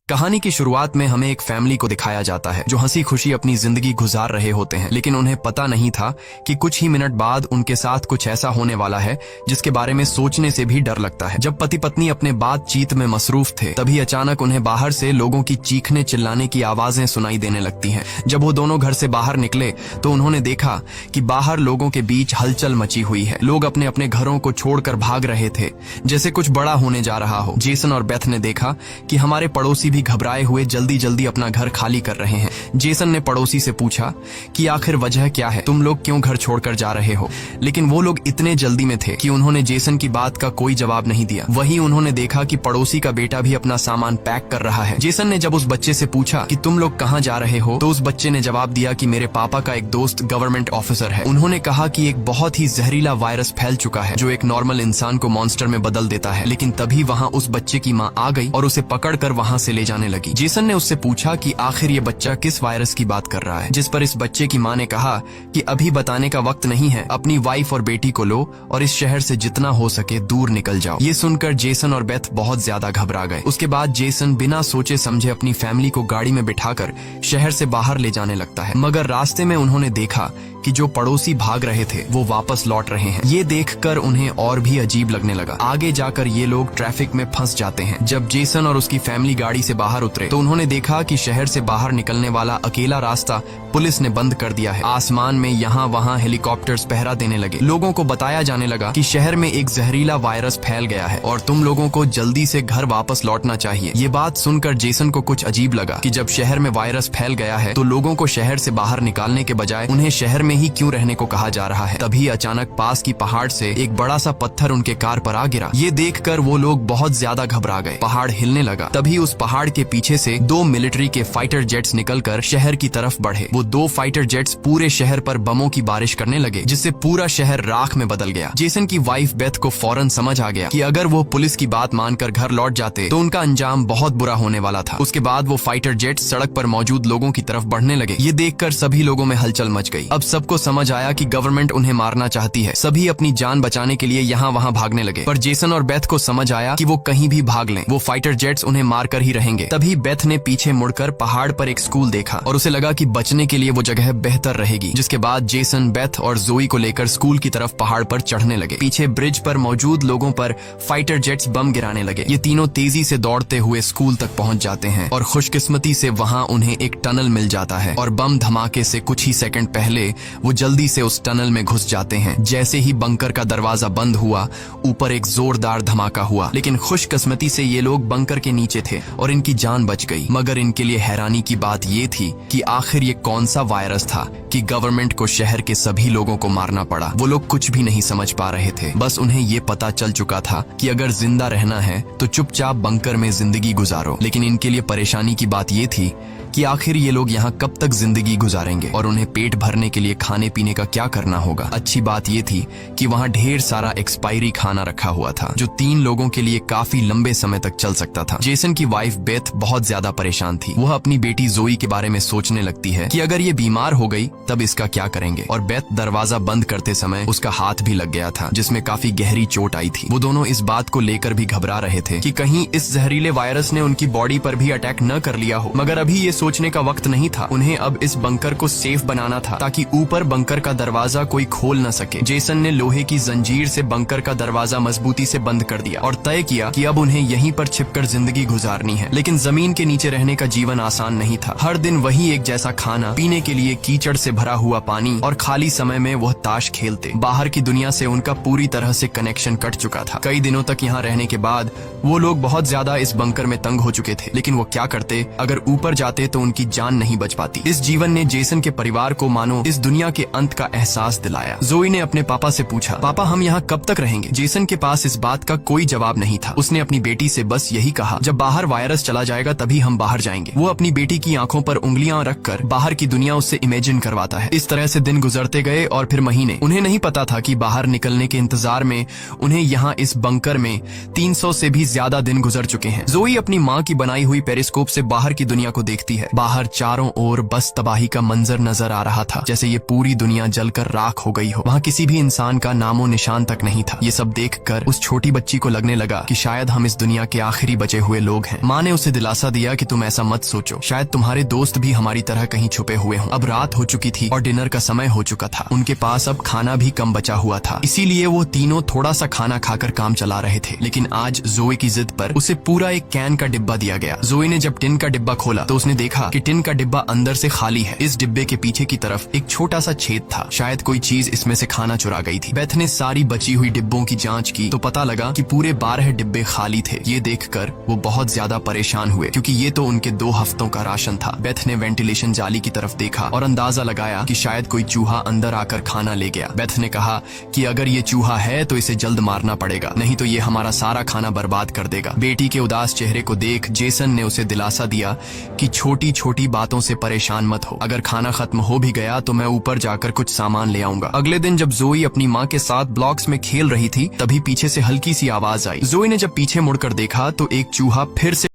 कहानी की शुरुआत में हमें एक फैमिली को दिखाया जाता है जो हंसी खुशी अपनी जिंदगी गुजार रहे होते हैं, लेकिन उन्हें पता नहीं था कि कुछ ही मिनट बाद उनके साथ कुछ ऐसा होने वाला है जिसके बारे में सोचने से भी डर लगता है। जब पति पत्नी अपने बातचीत में मसरूफ थे, तभी अचानक उन्हें बाहर से लोगों की चीखने चिल्लाने की आवाजें सुनाई देने लगती हैं। जब वो दोनों घर से बाहर निकले तो उन्होंने देखा कि बाहर लोगों के बीच हलचल मची हुई है। लोग अपने अपने घरों को छोड़कर भाग रहे थे, जैसे कुछ बड़ा होने जा रहा हो। जेसन और बेथ ने देखा कि हमारे पड़ोसी भी घबराए हुए जल्दी जल्दी अपना घर खाली कर रहे हैं। जेसन ने पड़ोसी से पूछा कि आखिर वजह क्या है, तुम लोग क्यों घर छोड़कर जा रहे हो? लेकिन वो लोग इतने जल्दी में थे कि उन्होंने जेसन की बात का कोई जवाब नहीं दिया। वहीं उन्होंने देखा कि पड़ोसी का बेटा भी अपना सामान पैक कर रहा है। जेसन ने जब उस बच्चे से पूछा कि तुम लोग कहाँ जा रहे हो, तो उस बच्चे ने जवाब दिया कि मेरे पापा का एक दोस्त गवर्नमेंट ऑफिसर है। उन्होंने कहा कि एक बहुत ही जहरीला वायरस फैल चुका है जो एक नॉर्मल इंसान को मॉन्स्टर में बदल देता है। लेकिन तभी वहाँ उस बच्चे की माँ आ गई और उसे पकड़कर वहाँ से ले जाने लगी। जेसन ने उससे पूछा कि आखिर ये बच्चा किस वायरस की बात कर रहा है, जिस पर इस बच्चे की माँ ने कहा कि अभी बताने का वक्त नहीं है, अपनी वाइफ और बेटी को लो और इस शहर से जितना हो सके दूर निकल जाओ। ये सुनकर जेसन और बेथ बहुत ज्यादा घबरा गए। उसके बाद जेसन बिना सोचे समझे अपनी फैमिली को गाड़ी में बिठाकर शहर से बाहर ले जाने लगता है। मगर रास्ते में उन्होंने देखा कि जो पड़ोसी भाग रहे थे वो वापस लौट रहे हैं। ये देखकर उन्हें और भी अजीब लगने लगा। आगे जाकर ये लोग ट्रैफिक में फंस जाते हैं। जब जेसन और उसकी फैमिली गाड़ी से बाहर उतरे तो उन्होंने देखा कि शहर से बाहर निकलने वाला अकेला रास्ता पुलिस ने बंद कर दिया है। आसमान में यहाँ वहाँ हेलीकॉप्टर्स पहरा देने लगे। लोगों को बताया जाने लगा कि शहर में एक जहरीला वायरस फैल गया है और तुम लोगों को जल्दी से घर वापस लौटना चाहिए। ये बात सुनकर जेसन को कुछ अजीब लगा कि जब शहर में वायरस फैल गया है तो लोगों को शहर से बाहर निकालने के बजाय उन्हें शहर में ही क्यों रहने को कहा जा रहा है। तभी अचानक पास की पहाड़ से एक बड़ा सा पत्थर उनके कार पर आ गिरा। ये देखकर वो लोग बहुत ज्यादा घबरा गए। पहाड़ हिलने लगा। तभी उस पहाड़ के पीछे से 2 मिलिट्री के फाइटर जेट्स निकलकर शहर की तरफ बढ़े। वो 2 फाइटर जेट्स पूरे शहर पर बमों की बारिश करने लगे, जिससे पूरा शहर राख में बदल गया। जेसन की वाइफ बेथ को फौरन समझ आ गया कि अगर वो पुलिस की बात मानकर घर लौट जाते तो उनका अंजाम बहुत बुरा होने वाला था। उसके बाद वो फाइटर जेट्स सड़क पर मौजूद लोगों की तरफ बढ़ने लगे। ये देखकर सभी लोगों में हलचल मच गई। अब सबको समझ आया कि गवर्नमेंट उन्हें मारना चाहती है। सभी अपनी जान बचाने के लिए यहाँ वहाँ भागने लगे, पर जेसन और बेथ को समझ आया कि वो कहीं भी भाग लें, वो फाइटर जेट्स उन्हें मारकर ही रहेंगे। तभी बेथ ने पीछे मुड़कर पहाड़ पर एक स्कूल देखा और उसे लगा कि बचने के लिए वो जगह बेहतर रहेगी। जिसके बाद जेसन, बेथ और जोई को लेकर स्कूल की तरफ पहाड़ पर चढ़ने लगे। पीछे ब्रिज पर मौजूद लोगों पर फाइटर जेट्स बम गिराने लगे। ये तीनों तेजी से दौड़ते हुए स्कूल तक पहुंच जाते हैं और खुशकिस्मती से वहां उन्हें एक टनल मिल जाता है और बम धमाके से कुछ ही सेकंड पहले वो जल्दी से उस टनल में घुस जाते हैं। जैसे ही बंकर का दरवाजा बंद हुआ, ऊपर एक जोरदार धमाका हुआ, लेकिन खुशकिस्मती से ये लोग बंकर के नीचे थे और इनकी जान बच गई। मगर इनके लिए हैरानी की बात ये थी कि आखिर ये कौन सा वायरस था कि गवर्नमेंट को शहर के सभी लोगों को मारना पड़ा। वो लोग कुछ भी नहीं समझ पा रहे थे। बस उन्हें ये पता चल चुका था कि अगर जिंदा रहना है तो चुपचाप बंकर में जिंदगी गुजारो। लेकिन इनके लिए परेशानी की बात ये थी कि आखिर ये लोग यहाँ कब तक जिंदगी गुजारेंगे और उन्हें पेट भरने के लिए खाने पीने का क्या करना होगा। अच्छी बात ये थी कि वहाँ ढेर सारा एक्सपायरी खाना रखा हुआ था जो 3 लोगों के लिए काफी लंबे समय तक चल सकता था। जेसन की वाइफ बेथ बहुत ज्यादा परेशान थी। वह अपनी बेटी जोई के बारे में सोचने लगती है कि अगर ये बीमार हो गई तब इसका क्या करेंगे। और बेथ दरवाजा बंद करते समय उसका हाथ भी लग गया था जिसमें काफी गहरी चोट आई थी। वो दोनों इस बात को लेकर भी घबरा रहे थे कि कहीं इस जहरीले वायरस ने उनकी बॉडी पर भी अटैक न कर लिया हो। मगर अभी ये सोचने का वक्त नहीं था। उन्हें अब इस बंकर को सेफ बनाना था ताकि ऊपर बंकर का दरवाजा कोई खोल न सके। जेसन ने लोहे की जंजीर से बंकर का दरवाजा मजबूती से बंद कर दिया और तय किया कि अब उन्हें यहीं पर छिपकर जिंदगी गुजारनी है। लेकिन जमीन के नीचे रहने का जीवन आसान नहीं था। हर दिन वही एक जैसा खाना, पीने के लिए कीचड़ से भरा हुआ पानी और खाली समय में वह ताश खेलते। बाहर की दुनिया से उनका पूरी तरह से कनेक्शन कट चुका था। कई दिनों तक यहाँ रहने के बाद वो लोग बहुत ज्यादा इस बंकर में तंग हो चुके थे। लेकिन वो क्या करते? अगर ऊपर जाते तो उनकी जान नहीं बच पाती। इस जीवन ने जेसन के परिवार को मानो इस दुनिया के अंत का एहसास दिलाया। जोई ने अपने पापा से पूछा, पापा हम यहाँ कब तक रहेंगे? जेसन के पास इस बात का कोई जवाब नहीं था। उसने अपनी बेटी से बस यही कहा, जब बाहर वायरस चला जाएगा तभी हम बाहर जाएंगे। वो अपनी बेटी की आंखों पर उंगलियां रखकर बाहर की दुनिया उससे इमेजिन करवाता है। इस तरह से दिन गुजरते गए और फिर महीने। उन्हें नहीं पता था कि बाहर निकलने के इंतजार में उन्हें यहाँ इस बंकर में 300 से भी ज्यादा दिन गुजर चुके हैं। जोई अपनी माँ की बनाई हुई पेरिस्कोप से बाहर की दुनिया को देखती है। बाहर चारों ओर बस तबाही का मंजर नजर आ रहा था, जैसे ये पूरी दुनिया जलकर राख हो गई हो। वहाँ किसी भी इंसान का नामो निशान तक नहीं था। ये सब देखकर उस छोटी बच्ची को लगने लगा कि शायद हम इस दुनिया के आखिरी बचे हुए लोग हैं। माँ ने उसे दिलासा दिया कि तुम ऐसा मत सोचो, शायद तुम्हारे दोस्त भी हमारी तरह कहीं छुपे हुए हों। अब रात हो चुकी थी और डिनर का समय हो चुका था। उनके पास अब खाना भी कम बचा हुआ था, इसीलिए वो तीनों थोड़ा सा खाना खाकर काम चला रहे थे। लेकिन आज जोए की जिद पर उसे पूरा एक कैन का डिब्बा दिया गया। जोए ने जब टिन का डिब्बा खोला तो उसने देखा कि टिन का डिब्बा अंदर से खाली है। इस डिब्बे के पीछे की तरफ एक छोटा सा छेद था, शायद कोई चीज इसमें से खाना चुरा गई थी। बेथ ने सारी बची हुई डिब्बों की जांच की तो पता लगा कि पूरे 12 डिब्बे खाली थे। ये देखकर वो बहुत ज्यादा परेशान हुए, क्योंकि ये तो उनके 2 हफ्तों का राशन था। बेथ ने वेंटिलेशन जाली की तरफ देखा और अंदाजा लगाया कि शायद कोई चूहा अंदर आकर खाना ले गया। बेथ ने कहा कि अगर ये चूहा है तो इसे जल्द मारना पड़ेगा, नहीं तो ये हमारा सारा खाना बर्बाद कर देगा। बेटी के उदास चेहरे को देख जेसन ने उसे दिलासा दिया कि छोटी छोटी बातों से परेशान मत हो, अगर खाना खत्म हो भी गया तो मैं ऊपर जाकर कुछ सामान ले आऊंगा। अगले दिन जब जोई अपनी माँ के साथ ब्लॉक्स में खेल रही थी तभी पीछे से हल्की सी आवाज आई। जोई ने जब पीछे मुड़कर देखा तो एक चूहा फिर से